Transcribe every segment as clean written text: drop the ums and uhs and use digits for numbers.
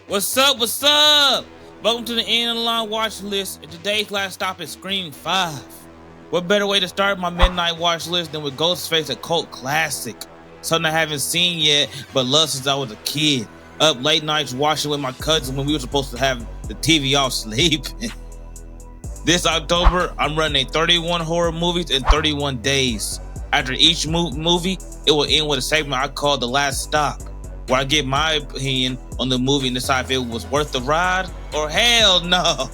What's up? What's up? Welcome to the End of the Line Watch List. And today's last stop is Scream 5. What better way to start my Midnight Watch List than with Ghostface, a cult classic? Something I haven't seen yet, but love since I was a kid. Up late nights watching with my cousin when we were supposed to have the TV off sleeping. This October, I'm running 31 horror movies in 31 days. After each movie, it will end with a segment I call The Last Stop, where I give my opinion on the movie and decide if it was worth the ride or hell no.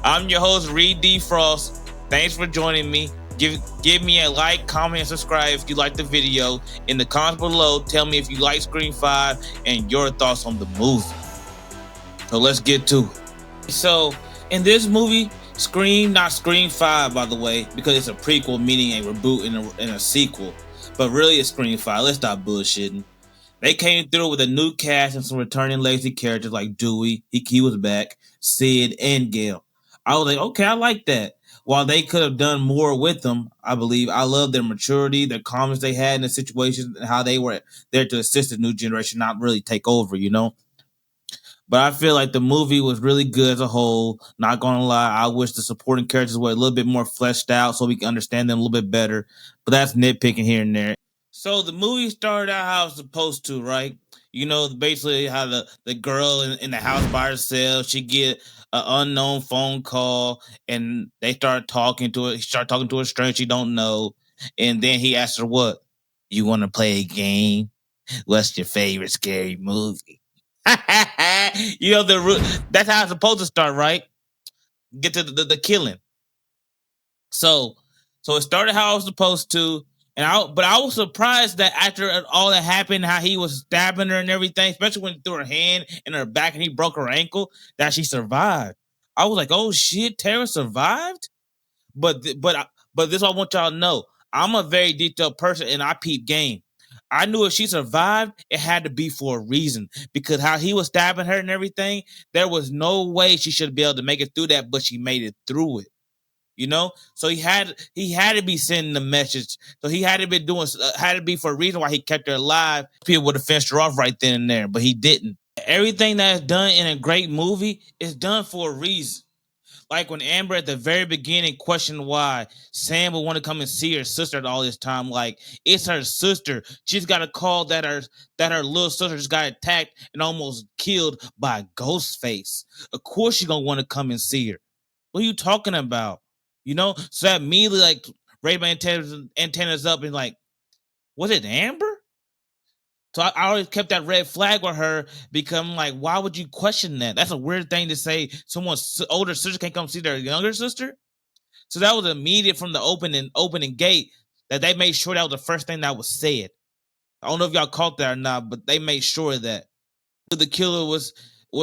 I'm your host, Reed D. Frost. Thanks for joining me. Give me a like, comment, and subscribe if you like the video. In the comments below, tell me if you like Scream 5 and your thoughts on the movie. So let's get to it. So, in this movie, Scream, not Scream 5, by the way, because it's a prequel, meaning a reboot and a sequel. But really, it's Scream 5. Let's stop bullshitting. They came through with a new cast and some returning lazy characters like Dewey, he was back, Sid, and Gail. I was like, okay, I like that. While they could have done more with them, I believe, I love their maturity, their comments they had in the situations, and how they were there to assist the new generation, not really take over, you know? But I feel like the movie was really good as a whole. Not gonna lie, I wish the supporting characters were a little bit more fleshed out so we can understand them a little bit better. But that's nitpicking here and there. So the movie started out how it's supposed to, right? You know, basically how the girl in the house by herself, she get an unknown phone call, and they start talking to her. She start talking to a stranger she don't know, and then he asks her, "What? You want to play a game? What's your favorite scary movie?" You know that's how it's supposed to start, right? Get to the killing. So so it started how it was supposed to, but I was surprised that after all that happened, how he was stabbing her and everything, especially when he threw her hand in her back and he broke her ankle, that she survived. I was like, oh shit, Tara survived. But this I want y'all to know. I'm a very detailed person and I peep game. I knew if she survived, it had to be for a reason because how he was stabbing her and everything, there was no way she should be able to make it through that, but she made it through it. You know, so he had to be sending the message. So he had to be doing had to be for a reason why he kept her alive. People would have finished her off right then and there, but he didn't. Everything that's done in a great movie is done for a reason. Like when Amber at the very beginning questioned why Sam would want to come and see her sister all this time. Like it's her sister. She's got a call that her little sister just got attacked and almost killed by Ghostface. Of course she's gonna want to come and see her. What are you talking about? You know? So that immediately like raised my antennas up and like, was it Amber? So I always kept that red flag with her because I'm like, why would you question that? That's a weird thing to say. Someone's older sister can't come see their younger sister. So that was immediate from the opening gate that they made sure that was the first thing that was said. I don't know if y'all caught that or not, but they made sure of that the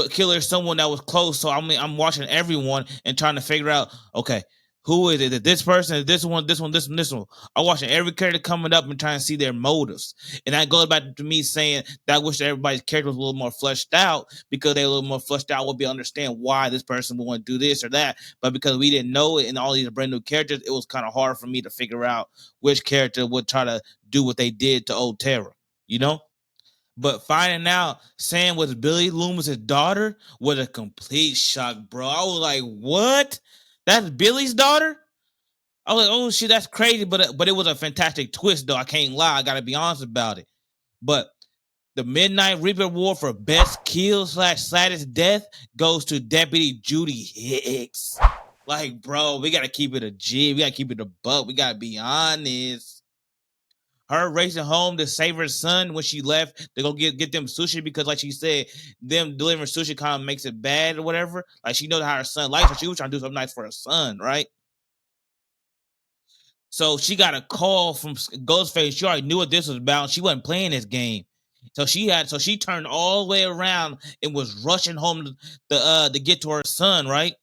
killer someone that was close. So I'm watching everyone and trying to figure out, okay, who is it? Is it this person? Is this one? This one? This one? This one? I'm watching every character coming up and trying to see their motives. And that goes back to me saying that I wish everybody's character was a little more fleshed out because they were a little more fleshed out. We'll be understand why this person would want to do this or that. But because we didn't know it and all these brand new characters, it was kind of hard for me to figure out which character would try to do what they did to old Tara. You know? But finding out Sam was Billy Loomis' daughter was a complete shock, bro. I was like, what? That's Billy's daughter? I was like, oh shit, that's crazy. But it was a fantastic twist, though. I can't lie. I gotta be honest about it. But the Midnight Reaper Award for best kill / saddest death goes to Deputy Judy Hicks. Like, bro, we gotta keep it a G. We gotta keep it a buck. We gotta be honest. Her racing home to save her son when she left to go get them sushi because, like she said, them delivering sushi kind of makes it bad or whatever. Like she knows how her son likes her. She was trying to do something nice for her son, right? So she got a call from Ghostface. She already knew what this was about. She wasn't playing this game. So she turned all the way around and was rushing home to get to her son, right?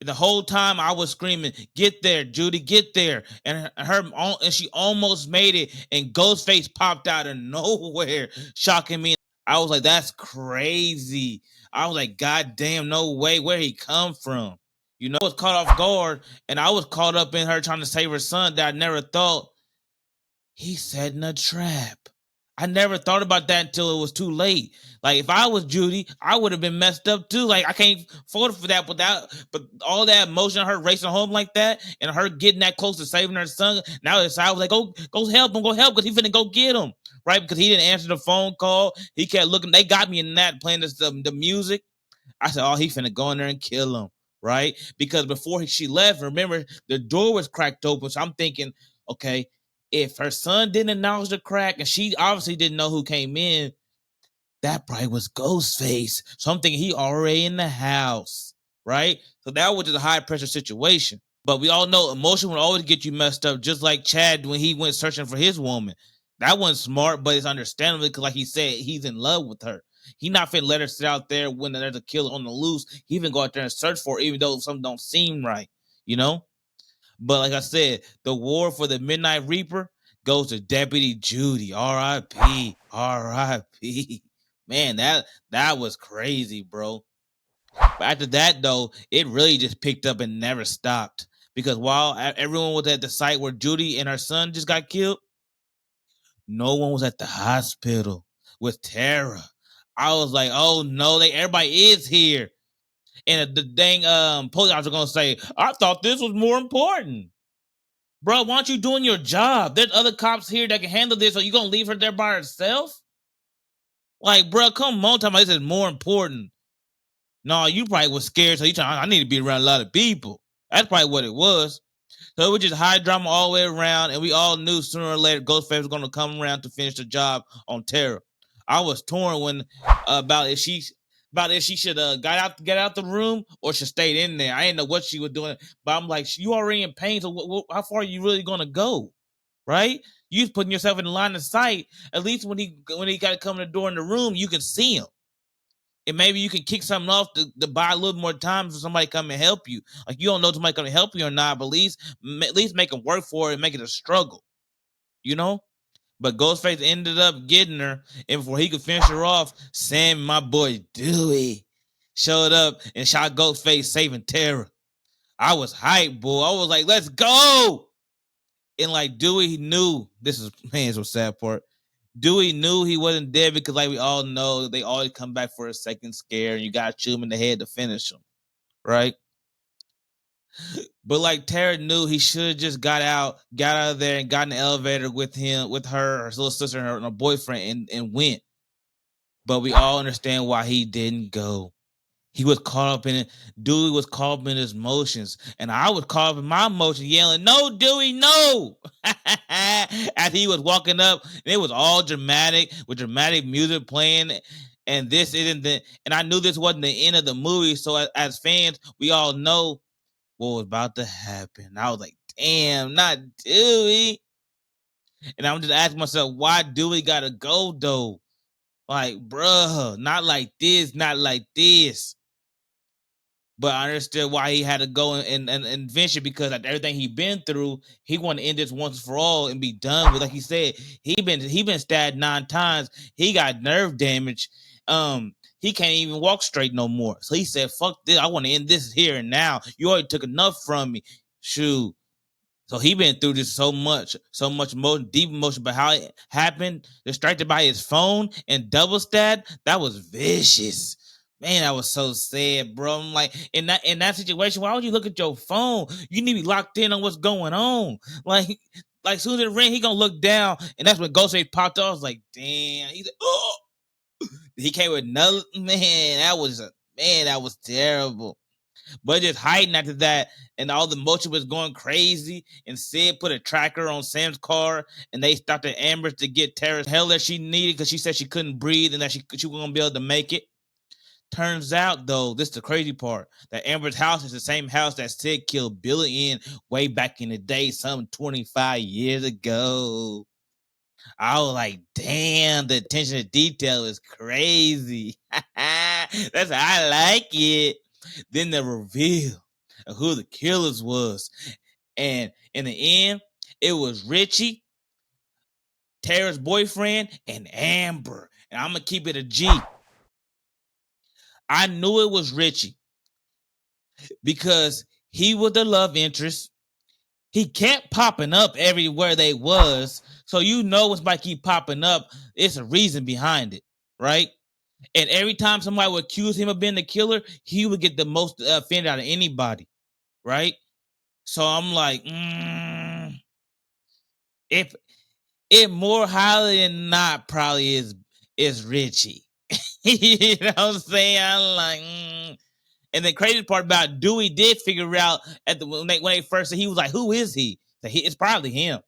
The whole time I was screaming, "Get there, Judy, get there!" And she almost made it. And Ghostface popped out of nowhere, shocking me. I was like, "That's crazy!" I was like, "God damn, no way! Where he come from?" You know, I was caught off guard, and I was caught up in her trying to save her son. That I never thought he set in a trap. I never thought about that until it was too late. Like if I was Judy, I would have been messed up too. Like I can't afford for that but all that emotion, her racing home like that, and her getting that close to saving her son. Now it's I was like, go help him, because he finna go get him, right? Because he didn't answer the phone call. He kept looking. They got me in that playing the music. I said, oh, he finna go in there and kill him, right? Because before she left, remember the door was cracked open. So I'm thinking, okay, if her son didn't acknowledge the crack and she obviously didn't know who came in, that probably was Ghostface. So I'm thinking he already in the house, right? So that was just a high pressure situation. But we all know emotion will always get you messed up, just like Chad when he went searching for his woman. That wasn't smart, but it's understandable because, like he said, he's in love with her. He not finna let her sit out there when there's a killer on the loose. He even go out there and search for her, even though something don't seem right, you know? But like I said, the war for the Midnight Reaper goes to Deputy Judy. R.I.P. R.I.P. Man, that was crazy, bro. But after that, though, it really just picked up and never stopped. Because while everyone was at the site where Judy and her son just got killed, no one was at the hospital with Tara. I was like, oh no, everybody is here. And the dang police officer gonna say, I thought this was more important. Bro, why aren't you doing your job? There's other cops here that can handle this, so you gonna leave her there by herself? Like, bro, come on, tell me this is more important. No, you probably was scared, so you trying, I need to be around a lot of people. That's probably what it was. So it was just high drama all the way around, and we all knew sooner or later Ghostface was gonna come around to finish the job on Tara. I was torn when about if she should get out the room or should stay in there. I didn't know what she was doing, but I'm like, you already in pain, so how far are you really gonna go, right? You putting yourself in the line of sight. At least when he got to come to the door in the room, you can see him. And maybe you can kick something off to buy a little more time for somebody come and help you. Like you don't know if somebody come to help you or not, but at least make them work for it and make it a struggle, you know. But Ghostface ended up getting her, and before he could finish her off, Sam, my boy Dewey, showed up and shot Ghostface, saving Tara. I was hyped, boy. I was like, "Let's go!" And like Dewey knew this is the sad part. Dewey knew he wasn't dead because, like we all know, they always come back for a second scare, and you got to shoot him in the head to finish him, right? But like Tara knew he should have just got out of there, and got in the elevator with her little sister, and her boyfriend, and went. But we all understand why he didn't go. He was caught up in it. Dewey was caught up in his emotions, and I was caught up in my emotions, yelling, "No, Dewey, no!" As he was walking up, and it was all dramatic with dramatic music playing. And this isn't and I knew this wasn't the end of the movie. So as fans, we all know what was about to happen. I was like, "Damn, not Dewey!" And I'm just asking myself, why Dewey gotta go though? Like, bruh, not like this, not like this. But I understood why he had to go and venture, because like everything he been through, he want to end this once for all and be done with. Like he said, he been stabbed 9 times. He got nerve damage. He can't even walk straight no more. So he said, "Fuck this! I want to end this here and now. You already took enough from me." Shoot. So he been through this so much emotion, deep emotion, but how it happened, distracted by his phone and double stabbed, that was vicious. Man, that was so sad, bro. I'm like, in that situation, why would you look at your phone? You need to be locked in on what's going on. Like soon as it ring, he gonna look down, and that's when Ghostface popped off. I was like, damn. He's like, oh, he came with another man. That was terrible. But just hiding after that, and all the motion was going crazy. And Sid put a tracker on Sam's car, and they stopped at Amber's to get Tara's hell that she needed because she said she couldn't breathe and that she wasn't gonna be able to make it. Turns out, though, this is the crazy part, that Amber's house is the same house that Sid killed Billy in way back in the day, some 25 years ago. I was like, damn, the attention to detail is crazy. That's how I like it. Then the reveal of who the killers was. And in the end, it was Richie, Tara's boyfriend, and Amber. And I'm going to keep it a G. I knew it was Richie because he was the love interest. He kept popping up everywhere they was. So you know when somebody keep popping up, it's a reason behind it, right? And every time somebody would accuse him of being the killer, he would get the most offended out of anybody, right? So I'm like, if it more highly than not probably is Richie. You know what I'm saying? I'm like, And the crazy part about Dewey did figure out at the when they first he was like, "Who is he?" So it's probably him.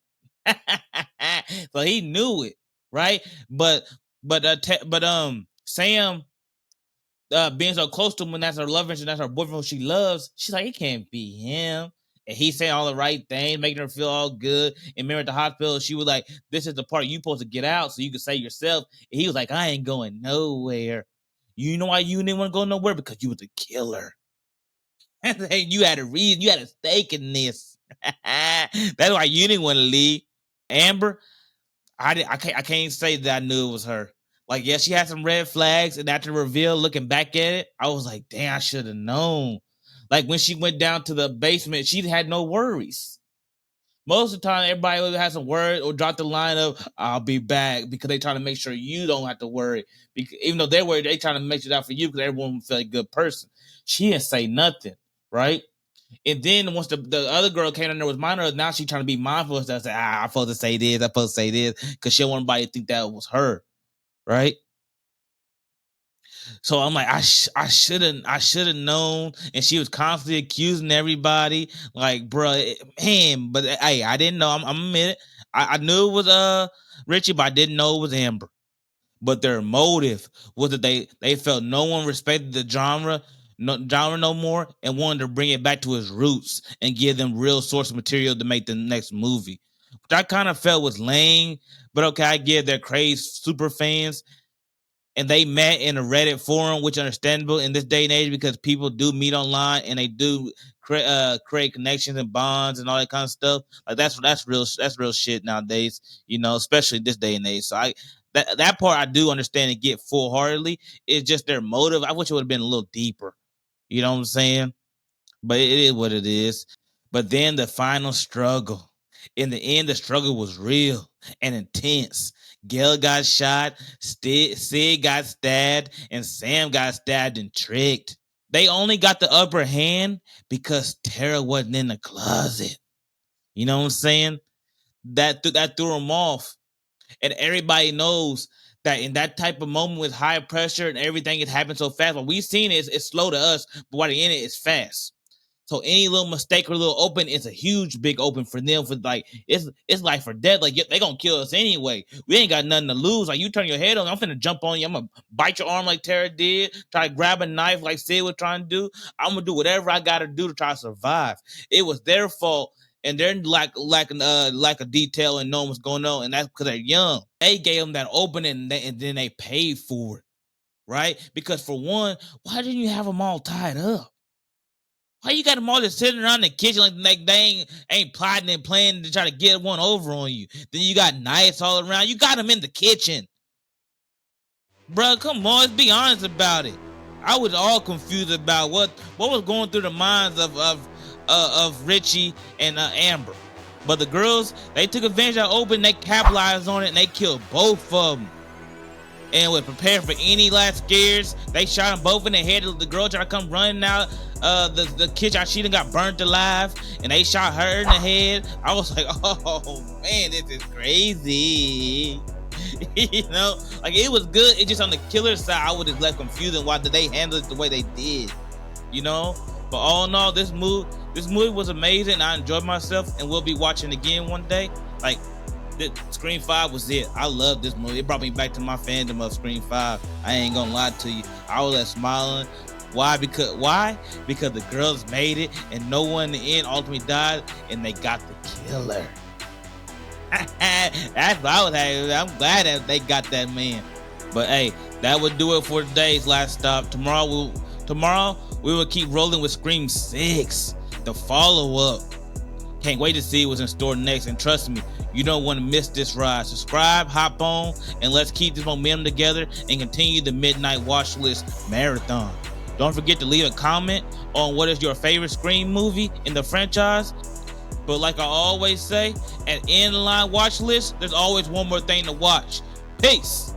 So he knew it, right? But Sam being so close to him when that's her love interest, that's her boyfriend who she loves, she's like, it can't be him. And he's saying all the right things, making her feel all good. And remember at the hospital, she was like, this is the part you supposed to get out so you can say yourself. And he was like, I ain't going nowhere. You know why you didn't want to go nowhere? Because you was a killer. You had a reason, you had a stake in this. That's why you didn't want to leave. Amber, I can't say that I knew it was her. Like, yeah, she had some red flags, and after the reveal, looking back at it, I was like, damn, I should have known. Like, when she went down to the basement, she had no worries. Most of the time, everybody would have some words or drop the line of, I'll be back, because they trying to make sure you don't have to worry. Because, even though they're worried, they trying to make it out for you because everyone feel like a good person. She didn't say nothing, right? And then once the other girl came in there with minor, now she trying to be mindful of stuff. I'm supposed to say this, I'm supposed to say this, because she don't want anybody to think that was her, right? So I'm like, I should have known. And she was constantly accusing everybody, like, bro, man. But hey, I didn't know. I'm admit it. I knew it was Richie, but I didn't know it was Amber. But their motive was that they felt no one respected the genre no more, and wanted to bring it back to its roots and give them real source material to make the next movie. Which I kind of felt was lame, but okay, I give their crazed super fans. And they met in a Reddit forum, which is understandable in this day and age because people do meet online and they do create connections and bonds and all that kind of stuff. Like that's real shit nowadays, especially this day and age. So that part I do understand and get full heartedly. It's just their motive. I wish it would have been a little deeper. You know what I'm saying? But it is what it is. But then the final struggle. In the end, the struggle was real and intense. Gail got shot, Sid got stabbed, and Sam got stabbed and tricked. They only got the upper hand because Tara wasn't in the closet. You know what I'm saying? That threw them off. And everybody knows that in that type of moment with high pressure and everything, it happens so fast. What we've seen is it's slow to us, but what in it is fast. So any little mistake or little open is a huge big open for them. For like it's life or death. Like they gonna kill us anyway. We ain't got nothing to lose. Like you turn your head on, I'm finna jump on you. I'm gonna bite your arm like Tara did. Try to grab a knife like Sid was trying to do. I'm gonna do whatever I gotta do to try to survive. It was their fault. And they're like a detail and knowing what's going on, and that's because they're young. They gave them that opening, and then they paid for it, right? Because for one, why didn't you have them all tied up? Why you got them all just sitting around the kitchen like they ain't plotting and planning to try to get one over on you? Then you got knives all around. You got them in the kitchen. Bro, come on, let's be honest about it. I was all confused about what was going through the minds of Richie and Amber. But the girls, they took advantage of open, they capitalized on it, and they killed both of them. And was prepared for any last scares. They shot them both in the head. The girl tried to come running out the kitchen. She done got burnt alive, and they shot her in the head. I was like, oh man, this is crazy. Like it was good. It's just on the killer side, I would have left confusing why did they handle it the way they did. But all in all, this movie was amazing. I enjoyed myself, and we'll be watching again one day. Like, Scream 5 was it. I love this movie. It brought me back to my fandom of Scream 5. I ain't gonna lie to you. I was smiling. Why? Because the girls made it, and no one in the end ultimately died, and they got the killer. That's what I was having. I'm glad that they got that man. But hey, that would do it for today's last stop. Tomorrow we will keep rolling with Scream 6, the follow-up. Can't wait to see what's in store next. And trust me, you don't want to miss this ride. Subscribe, hop on, and let's keep this momentum together and continue the Midnight Watchlist marathon. Don't forget to leave a comment on what is your favorite Scream movie in the franchise. But like I always say, at Inline Watch List, there's always one more thing to watch. Peace.